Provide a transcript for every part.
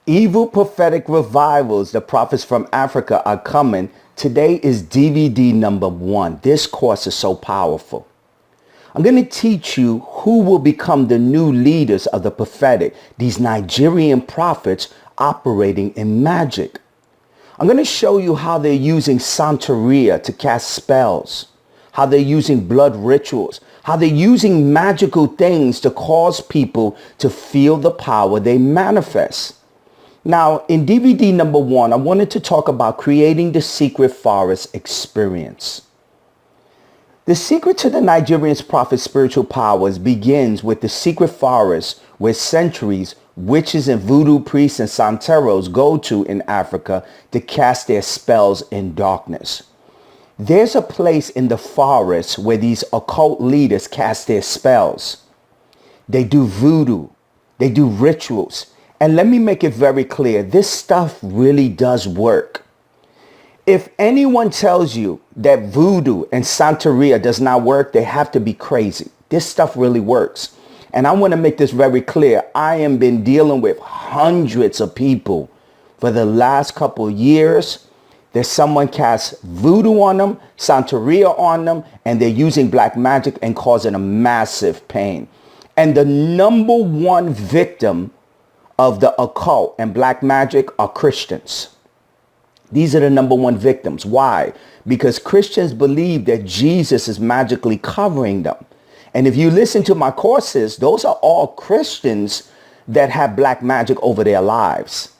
Evil prophetic revivals, the prophets from Africa are coming. Today is DVD number 1. This course is so powerful. I'm going to teach you who will become the new leaders of the prophetic, these Nigerian prophets operating in magic. I'm going to show you how they're using Santeria to cast spells, how they're using blood rituals, how they're using magical things to cause people to feel the power they manifest. Now, in DVD number 1, I wanted to talk about creating the secret forest experience. The secret to the Nigerian prophet's spiritual powers begins with the secret forest where centuries witches and voodoo priests and santeros go to in Africa to cast their spells in darkness. There's a place in the forest where these occult leaders cast their spells. They do voodoo. They do rituals. And let me make it very clear, this stuff really does work. If anyone tells you that voodoo and Santeria does not work, they have to be crazy. This stuff really works. And I want to make this very clear. I have been dealing with hundreds of people for the last couple of years. There's someone casts voodoo on them, Santeria on them, and they're using black magic and causing a massive pain. And the number one victim of the occult and black magic are Christians. These are the number one victims. Why? Because Christians believe that Jesus is magically covering them. And if you listen to my courses, those are all Christians that have black magic over their lives.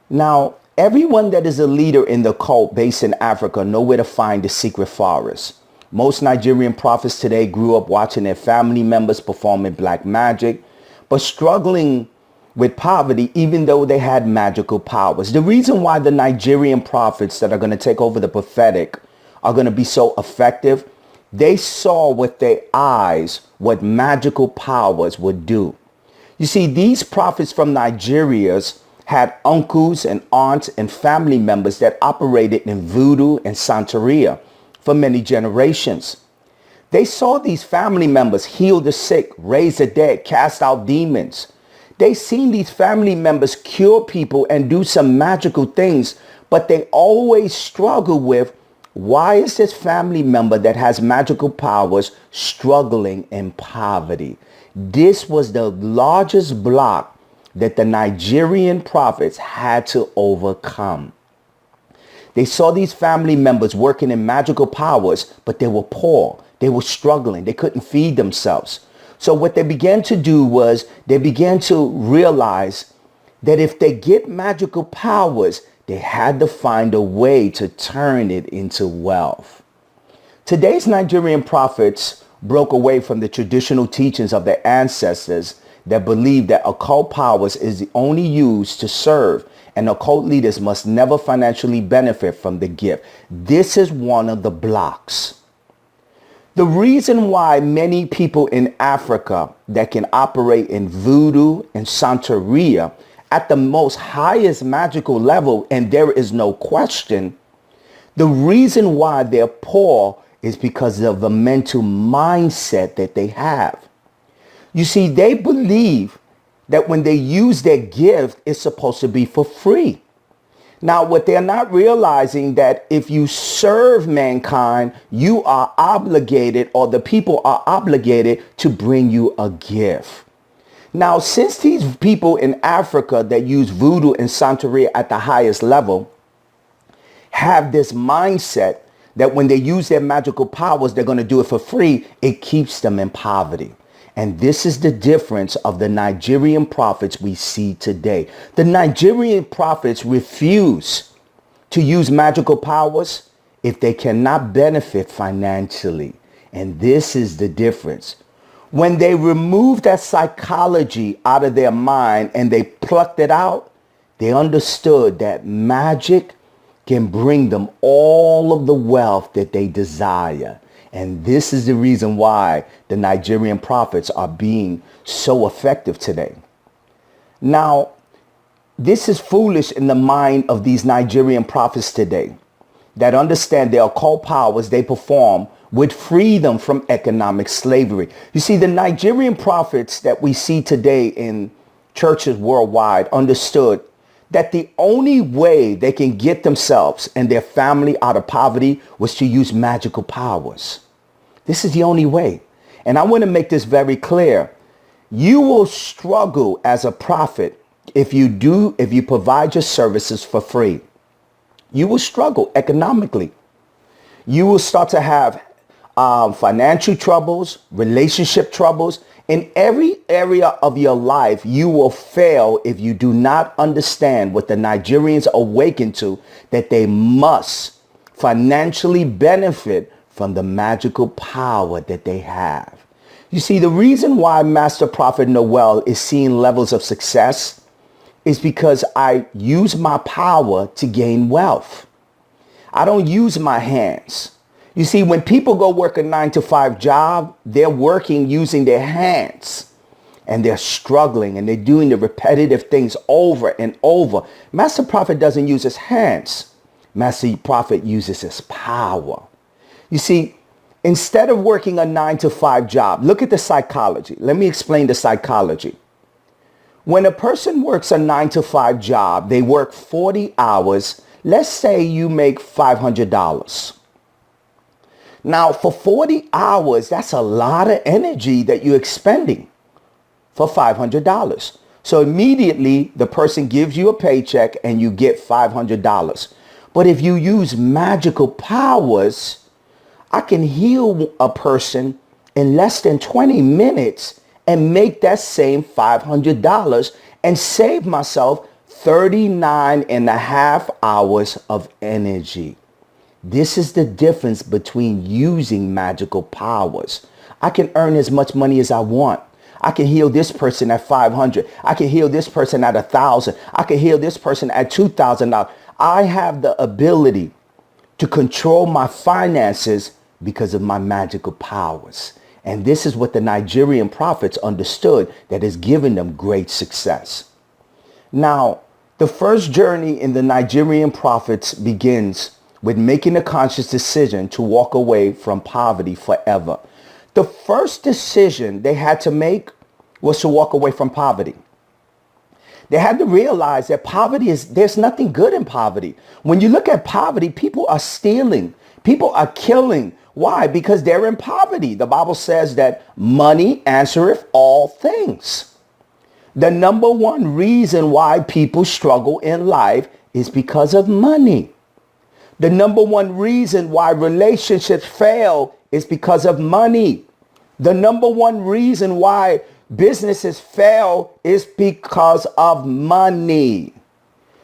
Now, everyone that is a leader in the cult based in Africa know where to find the secret forest. Most Nigerian prophets today grew up watching their family members performing black magic, but struggling with poverty even though they had magical powers. The reason why the Nigerian prophets that are going to take over the prophetic are going to be so effective, they saw with their eyes what magical powers would do. You see, these prophets from Nigeria had uncles and aunts and family members that operated in voodoo and Santeria for many generations. They saw these family members heal the sick, raise the dead, cast out demons. They seen these family members cure people and do some magical things, but they always struggle with, why is this family member that has magical powers struggling in poverty? This was the largest block that the Nigerian prophets had to overcome. They saw these family members working in magical powers, but they were poor. They were struggling. They couldn't feed themselves. So what they began to do was they began to realize that if they get magical powers, they had to find a way to turn it into wealth. Today's Nigerian prophets broke away from the traditional teachings of their ancestors that believed that occult powers is only used to serve, and occult leaders must never financially benefit from the gift. This is one of the blocks. The reason why many people in Africa that can operate in voodoo and Santeria at the most highest magical level, and there is no question, the reason why they're poor is because of the mental mindset that they have. You see, they believe that when they use their gift, it's supposed to be for free. Now, what they're not realizing that if you serve mankind, you are obligated, or the people are obligated to bring you a gift. Now, since these people in Africa that use voodoo and Santeria at the highest level have this mindset that when they use their magical powers, they're going to do it for free, it keeps them in poverty. And this is the difference of the Nigerian prophets we see today. The Nigerian prophets refuse to use magical powers if they cannot benefit financially. And this is the difference. When they removed that psychology out of their mind and they plucked it out, they understood that magic can bring them all of the wealth that they desire. And this is the reason why the Nigerian prophets are being so effective today. Now, this is foolish in the mind of these Nigerian prophets today that understand their occult powers they perform would free them from economic slavery. You see, the Nigerian prophets that we see today in churches worldwide understood that the only way they can get themselves and their family out of poverty was to use magical powers. This is the only way. And I want to make this very clear. You will struggle as a prophet if you provide your services for free. You will struggle economically. You will start to have financial troubles, relationship troubles. In every area of your life, you will fail if you do not understand what the Nigerians awaken to, that they must financially benefit from the magical power that they have. You see, the reason why Master Prophet Noel is seeing levels of success is because I use my power to gain wealth. I don't use my hands. You see, when people go work a 9-to-5 job, they're working using their hands and they're struggling and they're doing the repetitive things over and over. Master Prophet doesn't use his hands. Master Prophet uses his power. You see, instead of working a 9-to-5 job, look at the psychology. Let me explain the psychology. When a person works a 9-to-5 job, they work 40 hours. Let's say you make $500. Now, for 40 hours, that's a lot of energy that you're expending for $500. So immediately, the person gives you a paycheck and you get $500. But if you use magical powers, I can heal a person in less than 20 minutes and make that same $500 and save myself 39 and a half hours of energy. This is the difference between using magical powers. I can earn as much money as I want. I can heal this person at $500. I can heal this person at $1,000. I can heal this person at $2,000. I have the ability to control my finances because of my magical powers. And this is what the Nigerian prophets understood that has given them great success. Now, the first journey in the Nigerian prophets begins with making a conscious decision to walk away from poverty forever. The first decision they had to make was to walk away from poverty. They had to realize that there's nothing good in poverty. When you look at poverty, people are stealing. People are killing. Why? Because they're in poverty. The Bible says that money answereth all things. The number one reason why people struggle in life is because of money. The number one reason why relationships fail is because of money. The number one reason why businesses fail is because of money.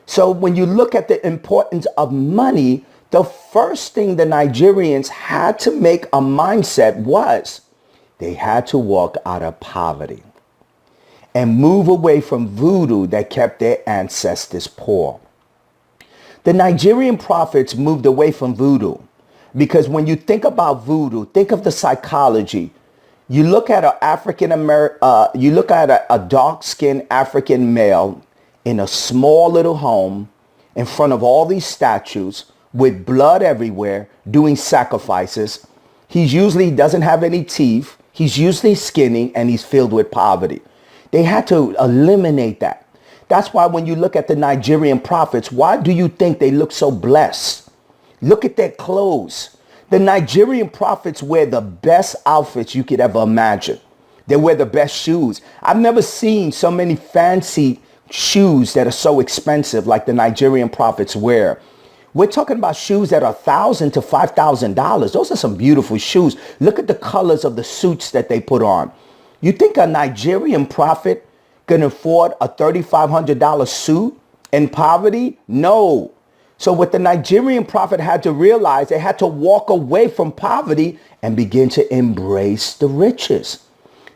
So when you look at the importance of money, the first thing the Nigerians had to make a mindset was they had to walk out of poverty and move away from voodoo that kept their ancestors poor. The Nigerian prophets moved away from voodoo because when you think about voodoo, think of the psychology. You look at a dark-skinned African male in a small little home in front of all these statues with blood everywhere, doing sacrifices. He usually doesn't have any teeth. He's usually skinny and he's filled with poverty. They had to eliminate that. That's why when you look at the Nigerian prophets, why do you think they look so blessed? Look at their clothes. The Nigerian prophets wear the best outfits you could ever imagine. They wear the best shoes. I've never seen so many fancy shoes that are so expensive like the Nigerian prophets wear. We're talking about shoes that are $1,000 to $5,000. Those are some beautiful shoes. Look at the colors of the suits that they put on. You think a Nigerian prophet can afford a $3,500 suit in poverty? No. So what the Nigerian prophet had to realize, they had to walk away from poverty and begin to embrace the riches.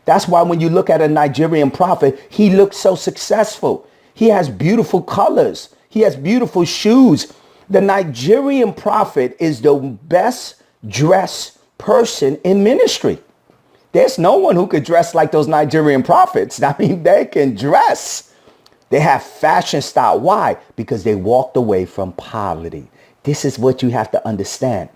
That's why when you look at a Nigerian prophet, he looks so successful. He has beautiful colors. He has beautiful shoes. The Nigerian prophet is the best dressed person in ministry. There's no one who could dress like those Nigerian prophets. I mean, they can dress. They have fashion style. Why? Because they walked away from poverty. This is what you have to understand.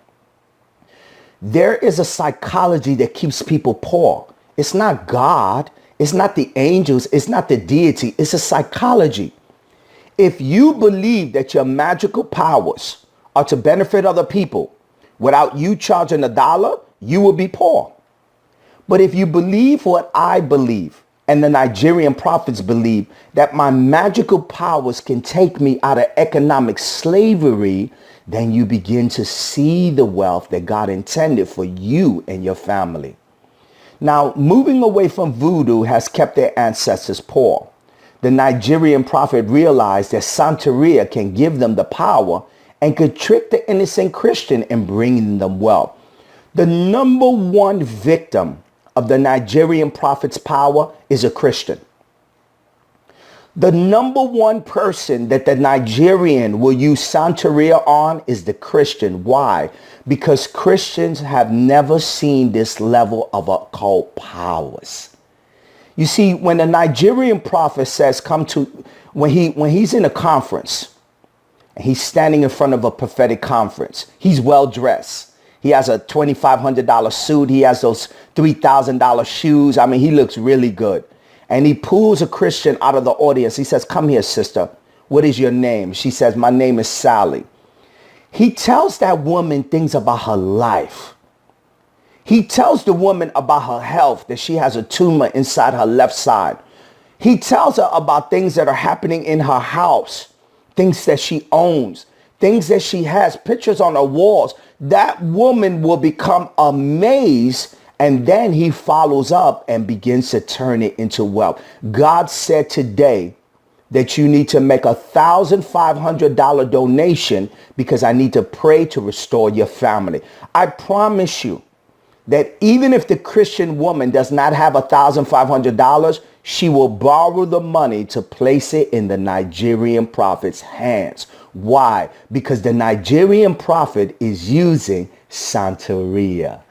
There is a psychology that keeps people poor. It's not God. It's not the angels. It's not the deity. It's a psychology. If you believe that your magical powers are to benefit other people without you charging $1, you will be poor. But if you believe what I believe, and the Nigerian prophets believe, that my magical powers can take me out of economic slavery, then you begin to see the wealth that God intended for you and your family. Now, moving away from voodoo has kept their ancestors poor. The Nigerian prophet realized that Santeria can give them the power and could trick the innocent Christian in bringing them wealth. The number one victim of the Nigerian prophet's power is a Christian. The number one person that the Nigerian will use Santeria on is the Christian. Why? Because Christians have never seen this level of occult powers. You see, when the Nigerian prophet says when he's in a conference and he's standing in front of a prophetic conference, he's well dressed. He has a $2,500 suit. He has those $3,000 shoes. I mean, he looks really good. And he pulls a Christian out of the audience. He says, "Come here, sister. What is your name?" She says, "My name is Sally." He tells that woman things about her life. He tells the woman about her health, that she has a tumor inside her left side. He tells her about things that are happening in her house, things that she owns, things that she has, pictures on her walls. That woman will become amazed, and then he follows up and begins to turn it into wealth. God said today that you need to make $1,500 donation because I need to pray to restore your family. I promise you that even if the Christian woman does not have $1,500, she will borrow the money to place it in the Nigerian prophet's hands. Why? Because the Nigerian prophet is using Santeria.